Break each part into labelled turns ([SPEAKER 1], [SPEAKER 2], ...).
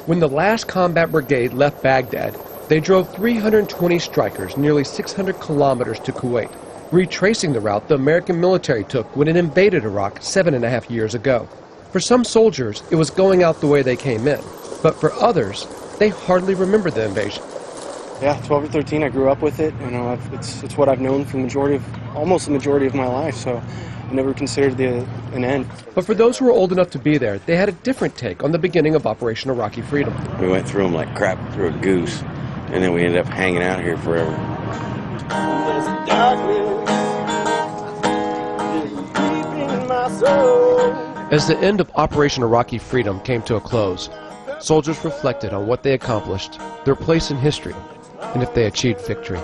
[SPEAKER 1] When the last combat brigade left Baghdad, they drove 320 strikers nearly 600 kilometers to Kuwait, retracing the route the American military took when it invaded Iraq 7.5 years ago. For some soldiers, it was going out the way they came in, but for others, they hardly remember the invasion.
[SPEAKER 2] Yeah, 12 or 13, I grew up with it. You know, it's what I've known for almost the majority of my life, so I never considered an end.
[SPEAKER 1] But for those who were old enough to be there, they had a different take on the beginning of Operation Iraqi Freedom.
[SPEAKER 3] We went through them like crap through a goose, and then we ended up hanging out here forever.
[SPEAKER 1] As the end of Operation Iraqi Freedom came to a close, soldiers reflected on what they accomplished, their place in history, and if they achieved victory.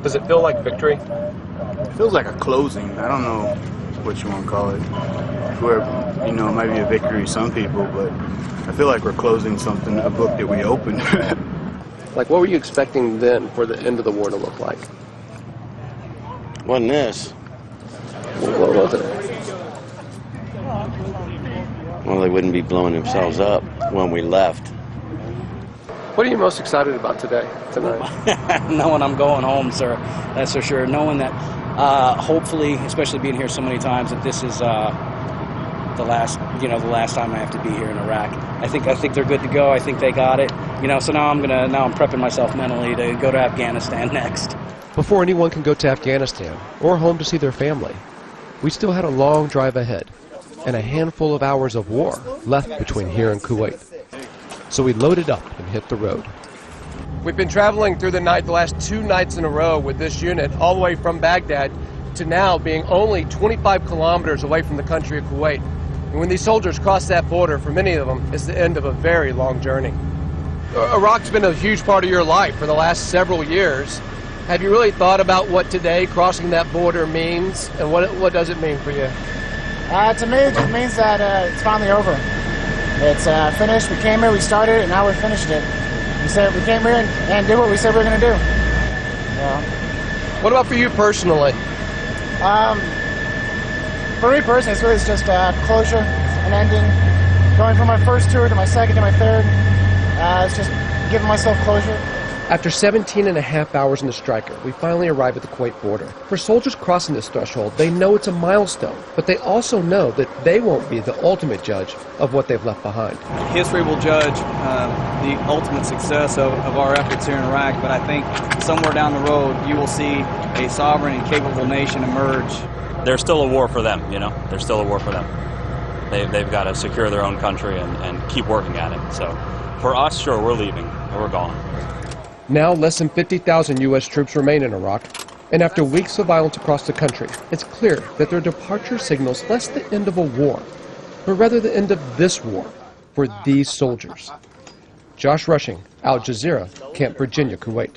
[SPEAKER 1] Does it feel like victory?
[SPEAKER 4] It feels like a closing. I don't know what you want to call it. Where, you know, it might be a victory to some people, but I feel like we're closing something, a book that we opened.
[SPEAKER 1] Like, what were you expecting then for the end of the war to look like?
[SPEAKER 3] Wasn't this?
[SPEAKER 1] What was it?
[SPEAKER 3] Well, they wouldn't be blowing themselves up when we left.
[SPEAKER 1] What are you most excited about tonight?
[SPEAKER 5] Knowing I'm going home, sir. That's for sure. Knowing that, hopefully, especially being here so many times, that this is the last time I have to be here in Iraq. I think they're good to go. I think they got it. You know, so now I'm prepping myself mentally to go to Afghanistan next.
[SPEAKER 1] Before anyone can go to Afghanistan or home to see their family, we still had a long drive ahead and a handful of hours of war left between here and Kuwait. So we loaded up and hit the road. We've been traveling through the night the last 2 nights in a row with this unit, all the way from Baghdad to now being only 25 kilometers away from the country of Kuwait. And when these soldiers cross that border, for many of them, it's the end of a very long journey. Iraq's been a huge part of your life for the last several years. Have you really thought about what today crossing that border means, and what does it mean for you?
[SPEAKER 6] To me, it just means that it's finally over. It's finished. We came here, we started, and now we finished it. We came here and did what we said we were going to do. Yeah.
[SPEAKER 1] What about for you personally?
[SPEAKER 6] For me personally, it's just closure, an ending. Going from my first tour to my second to my third. It's just giving myself closure.
[SPEAKER 1] After 17.5 hours in the Stryker, we finally arrive at the Kuwait border. For soldiers crossing this threshold, they know it's a milestone, but they also know that they won't be the ultimate judge of what they've left behind.
[SPEAKER 7] History will judge the ultimate success of our efforts here in Iraq, but I think somewhere down the road you will see a sovereign and capable nation emerge.
[SPEAKER 8] There's still a war for them, you know. There's still a war for them. They've got to secure their own country and keep working at it. So for us, sure, we're leaving and we're gone.
[SPEAKER 1] Now less than 50,000 U.S. troops remain in Iraq, and after weeks of violence across the country, it's clear that their departure signals less the end of a war, but rather the end of this war for these soldiers. Josh Rushing, Al Jazeera, Camp Virginia, Kuwait.